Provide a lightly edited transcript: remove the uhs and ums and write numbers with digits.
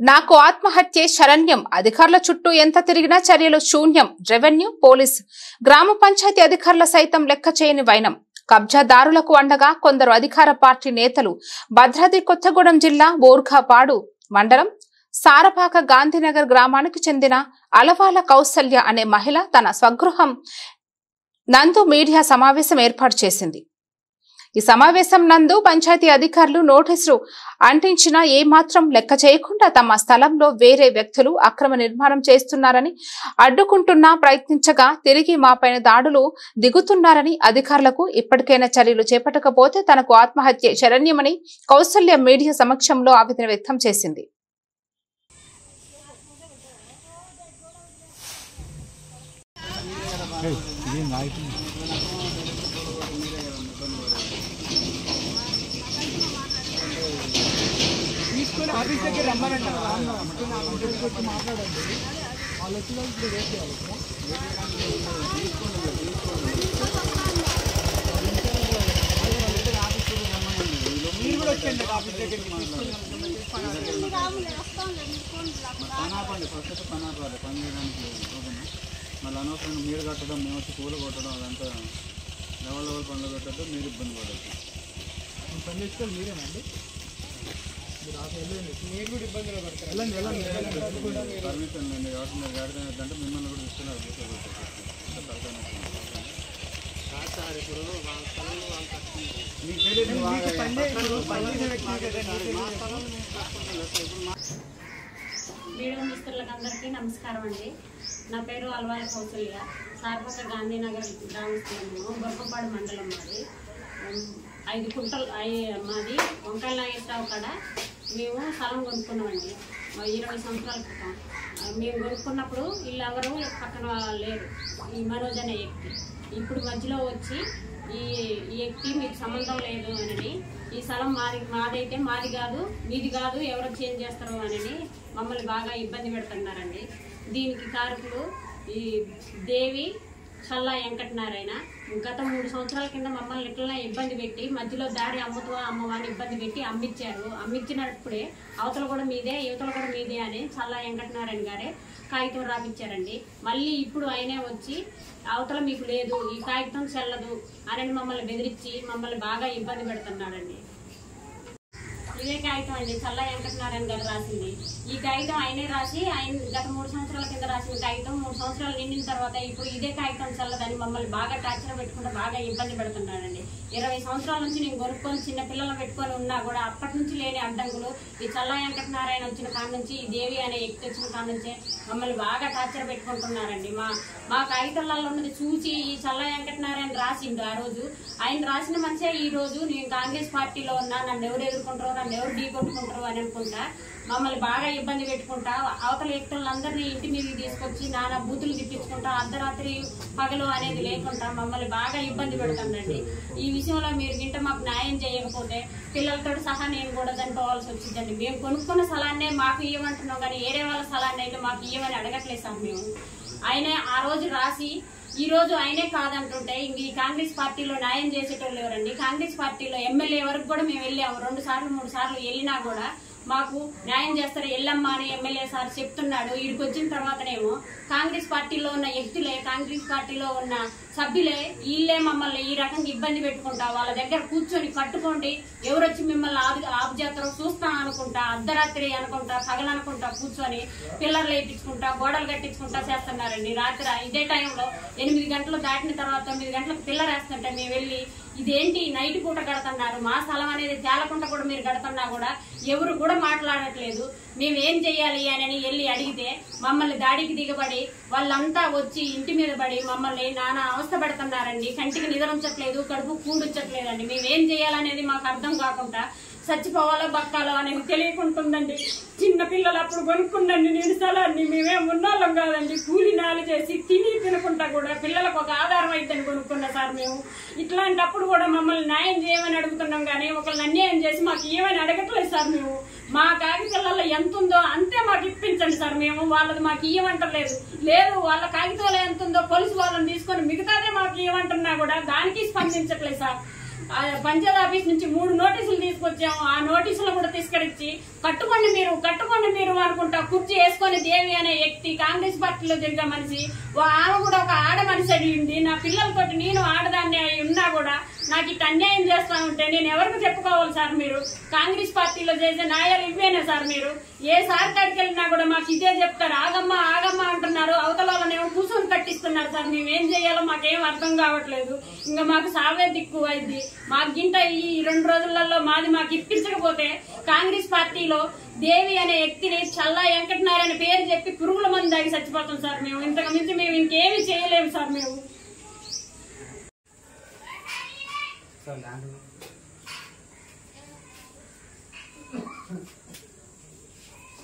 నాకు ఆత్మహత్యే శరణ్యం. అధికారుల చుట్టూ ఎంత తిరిగినా చర్యలు శూన్యం. రెవెన్యూ, పోలీస్, గ్రామ పంచాయతీ అధికారుల సైతం లెక్క చేయని వైనం. కబ్జాదారులకు అండగా కొందరు అధికార పార్టీ నేతలు. భద్రాద్రి కొత్తగూడెం జిల్లా బోర్ఖాపాడు మండలం సారపాక గాంధీనగర్ గ్రామానికి చెందిన అలవాల కౌసల్య అనే మహిళ తన స్వగృహం నందు మీడియా సమావేశం ఏర్పాటు చేసింది. ఈ సమావేశం నందు పంచాయతీ అధికారులు నోటీసులు అంటించినా ఏమాత్రం లెక్క చేయకుండా తమ స్థలంలో వేరే వ్యక్తులు అక్రమ నిర్మాణం చేస్తున్నారని, అడ్డుకుంటున్నా ప్రయత్నించగా తిరిగి మాపైన దాడులు దిగుతున్నారని, అధికారులకు ఇప్పటికైనా చర్యలు చేపట్టకపోతే తనకు ఆత్మహత్య శరణ్యమని కౌసల్య మీడియా సమక్షంలో ఆవేదన వ్యక్తం చేసింది. ఆఫీస్ దగ్గర రమ్మనంటారు మాట్లాడండి. వాళ్ళు వచ్చిన ఇప్పుడు వెయిట్ చేయాలి. మీరు కూడా వచ్చండి ఆఫీస్ దగ్గరికి. పనాపండి ఫస్ట్ పనాపాలి పని చేయడానికి ఓకేనా. మళ్ళీ అనవసరంగా మీరు కట్టడం, మేము వచ్చి పూలు కొట్టడం అదంతా లెవెల్ పనులు పెట్టద్దు, మీరు ఇబ్బంది పడద్దు. పని చేసుకోవాలి మీరేనండి. మీరు కూడా ఇబ్బందులు పడతారు. పర్మిషన్ లేదు కాబట్టి మీరు గాడిద అంటే మిమ్మల్ని కూడా ఇస్తున్నారు. మీడియా మిత్రులకు అందరికీ నమస్కారం అండి. నా పేరు అలవాల కౌసల్య. సారపాక గాంధీనగర్ గ్రామస్తులము, బొర్కపాడు మండలం. మాది 5 కుంటలు మాది వంకాయల నాగేశ్వరరావు కాడ మేము స్థలం కొనుక్కున్నామండి 20 సంవత్సరాల క్రితం. మేము కొనుక్కున్నప్పుడు వీళ్ళెవరూ పక్కన లేరు. ఈ మనోజ్ అనే వ్యక్తి ఇప్పుడు మధ్యలో వచ్చి ఈ వ్యక్తి మీకు సంబంధం లేదు అని, ఈ స్థలం మాదైతే మాది కాదు, మీది కాదు, ఎవరో చేంజ్ చేస్తారు అని మమ్మల్ని బాగా ఇబ్బంది పెడుతున్నారండి. దీనికి కారకులు ఈ దేవి చల్లా వెంకటనారాయణ. గత 3 సంవత్సరాల కింద మమ్మల్ని ఇట్లా ఇబ్బంది పెట్టి మధ్యలో దారి అమ్ముతావా అమ్మవాని ఇబ్బంది పెట్టి అమ్మిచ్చారు. అమ్మిచ్చినప్పుడే అవతల కూడా మీదే, యువతలు కూడా మీదే అని చల్లా వెంకటనారాయణ గారే కాగితం రాపిచ్చారండి. మళ్ళీ ఇప్పుడు ఆయనే వచ్చి అవతల మీకు లేదు, ఈ కాగితం చెల్లదు అని మమ్మల్ని బెదిరించి మమ్మల్ని బాగా ఇబ్బంది పెడుతున్నాడండి. ఇదే కాగితం అండి చల్లా వెంకటనారాయణ గారు రాసింది. ఈ కాగితం ఆయనే రాసి ఆయన గత 3 సంవత్సరాల కింద రాసిన కాగితం 3 సంవత్సరాలు నిండిన తర్వాత ఇప్పుడు ఇదే కాగితం చల్లదని మమ్మల్ని బాగా టార్చర్ పెట్టుకుంటే బాగా ఇబ్బంది పెడుతున్నాడండి. 20 సంవత్సరాల నుంచి నేను కొనుక్కొని చిన్న పిల్లలు పెట్టుకొని ఉన్నా కూడా అప్పటి నుంచి లేని అడ్డంకులు ఈ చల్లా వెంకటనారాయణ వచ్చిన కాడ నుంచి, ఈ దేవి అనే వ్యక్తి వచ్చిన కాడ నుంచే మమ్మల్ని బాగా టార్చర్ పెట్టుకుంటున్నారండి. మా కాగితాలలో ఉన్నది చూసి ఈ చల్లా వెంకటనారాయణ రాసిండు. ఆ రోజు ఆయన రాసిన మనిషే ఈ రోజు నేను కాంగ్రెస్ పార్టీలో ఉన్నా, నన్ను ఎవరు ఎదుర్కొంటారో, నన్ను ఎవరు ఢీ కొట్టుకుంటారు అని అనుకుంటా మమ్మల్ని బాగా ఇబ్బంది పెట్టుకుంటా అవతల వ్యక్తులందరినీ ఇంటి మీదకి తీసుకొచ్చి నానా బూతులు తిప్పించుకుంటా అర్ధరాత్రి పగలు అనేది లేకుండా మమ్మల్ని బాగా ఇబ్బంది పెడుతుందండి. ఈ విషయంలో మీరు గింట మాకు న్యాయం చేయకపోతే పిల్లలతో సహా నేను కూడా చనిపోవాల్సి వచ్చిందండి. మేము కొనుక్కున్న స్థలాన్నే మాకు ఇవ్వమంటున్నాం కానీ వేరే వాళ్ళ స్థలాన్ని అయితే మాకు ఇవ్వమని అడగట్లేదు సార్. మేము ఆయనే ఆ రోజు రాసి ఈ రోజు ఆయనే కాదంటుంటే ఇంక ఈ కాంగ్రెస్ పార్టీలో న్యాయం చేసేటోళ్ళు ఎవరండి? కాంగ్రెస్ పార్టీలో ఎమ్మెల్యే వరకు కూడా మేము వెళ్ళాము. 2 సార్లు 3 సార్లు వెళ్ళినా కూడా మాకు న్యాయం చేస్తారు ఎల్లమ్మ అని ఎమ్మెల్యే సార్ చెప్తున్నాడు. వీడికి వచ్చిన తర్వాతనేమో కాంగ్రెస్ పార్టీలో ఉన్న వ్యక్తులే, కాంగ్రెస్ పార్టీలో ఉన్న సభ్యులే వీళ్ళే మమ్మల్ని ఈ రకంగా ఇబ్బంది పెట్టుకుంటా వాళ్ళ దగ్గర కూర్చొని కట్టుకోండి, ఎవరొచ్చి మిమ్మల్ని ఆపు చేస్తారో చూస్తాం అనుకుంటా, అర్ధరాత్రి అనుకుంటా, పగలనుకుంటా కూర్చొని పిల్లర్లు వేయించుకుంటా, గోడలు కట్టించుకుంటా చేస్తున్నారండి. రాత్రి ఇదే టైంలో 8 గంటలు దాటిన తర్వాత 9 గంటలకు పిల్లర్ వేస్తుంటే మేము వెళ్ళి ఇదేంటి నైట్ పూట కడుతున్నారు, మా స్థలం అనేది తేలకుండా కూడా మీరు కడుతున్నా కూడా ఎవరు కూడా మాట్లాడట్లేదు, మేమేం చెయ్యాలి అని వెళ్ళి అడిగితే మమ్మల్ని దాడికి దిగబడి వాళ్ళంతా వచ్చి ఇంటి మీద పడి మమ్మల్ని నానా అవస్థ పెడుతున్నారండి. కంటికి నిద్రించట్లేదు, కడుపు కూడుచ్చట్లేదండి. మేమేం చేయాలనేది మాకు అర్థం కాకుండా చచ్చిపోవాలో బతకాలో అనేది తెలియకుంటుందండి. చిన్న పిల్లలు అప్పుడు కొనుక్కుందండి నేను స్థలాన్ని. మేమేం ఉన్నాళ్ళం కాదండి, కూలి నాలు చేసి తినకుండా కూడా పిల్లలకు ఒక ఆధారం అయిద్దని కొనుక్కున్నా సార్. మేము ఇట్లాంటప్పుడు కూడా మమ్మల్ని న్యాయం చేయమని అడుగుతున్నాం కానీ ఒకళ్ళని అన్యాయం చేసి మాకు ఏమని అడగట్లేదు సార్. మేము మా కాగితాలలో ఎంత ఉందో అంతే మాకు ఇప్పించండి సార్. మేము వాళ్ళది మాకు ఇవ్వమంటలేదు. లేదు వాళ్ళ కాగితాలు ఎంత ఉందో పోలీసు వాళ్ళని తీసుకొని మిగతాదే మాకు ఇవ్వమంటున్నా కూడా దానికి స్పందించట్లేదు సార్. పంచాయత్ ఆఫీస్ నుంచి 3 నోటీసులు తీసుకొచ్చాము. ఆ నోటీసులు కూడా తీసుకొచ్చి కట్టుకోండి మీరు అనుకుంటా కుర్చీ వేసుకొని దేవి అనే వ్యక్తి కాంగ్రెస్ పార్టీలో తిరిగిన మనిషి, ఆమె కూడా ఒక ఆడ మనిషి అడిగింది. నా పిల్లలతోటి నేను ఆడదాన్ని అయి ఉన్నా కూడా నాకు ఇట్లా అన్యాయం చేస్తా ఉంటే నేను ఎవరికి చెప్పుకోవాలి సార్? మీరు కాంగ్రెస్ పార్టీలో చేసే న్యాయాలు ఇవేనా సార్? మీరు ఏ సార్ కాడికి వెళ్ళినా కూడా మాకు ఇదే చెప్తారు, ఆగమ్మ ఆగమ్మ అంటున్నారు. అవతల వాళ్ళనేమో కూర్చొని కట్టిస్తున్నారు సార్. మేమేం చేయాలో మాకేం అర్థం కావట్లేదు. ఇంకా మాకు సావే దిక్కు అయింది. మాకు గింట ఈ 2 రోజులలో మాకు ఇప్పించకపోతే కాంగ్రెస్ పార్టీలో దేవి అనే వ్యక్తిని చల్లా వెంకటనారాయణ పేరు చెప్పి పురుగుల మందు దాగి చచ్చిపోతాం సార్. మేము ఇంతకు మించి మేము ఇంకేమి చేయలేము సార్. మేము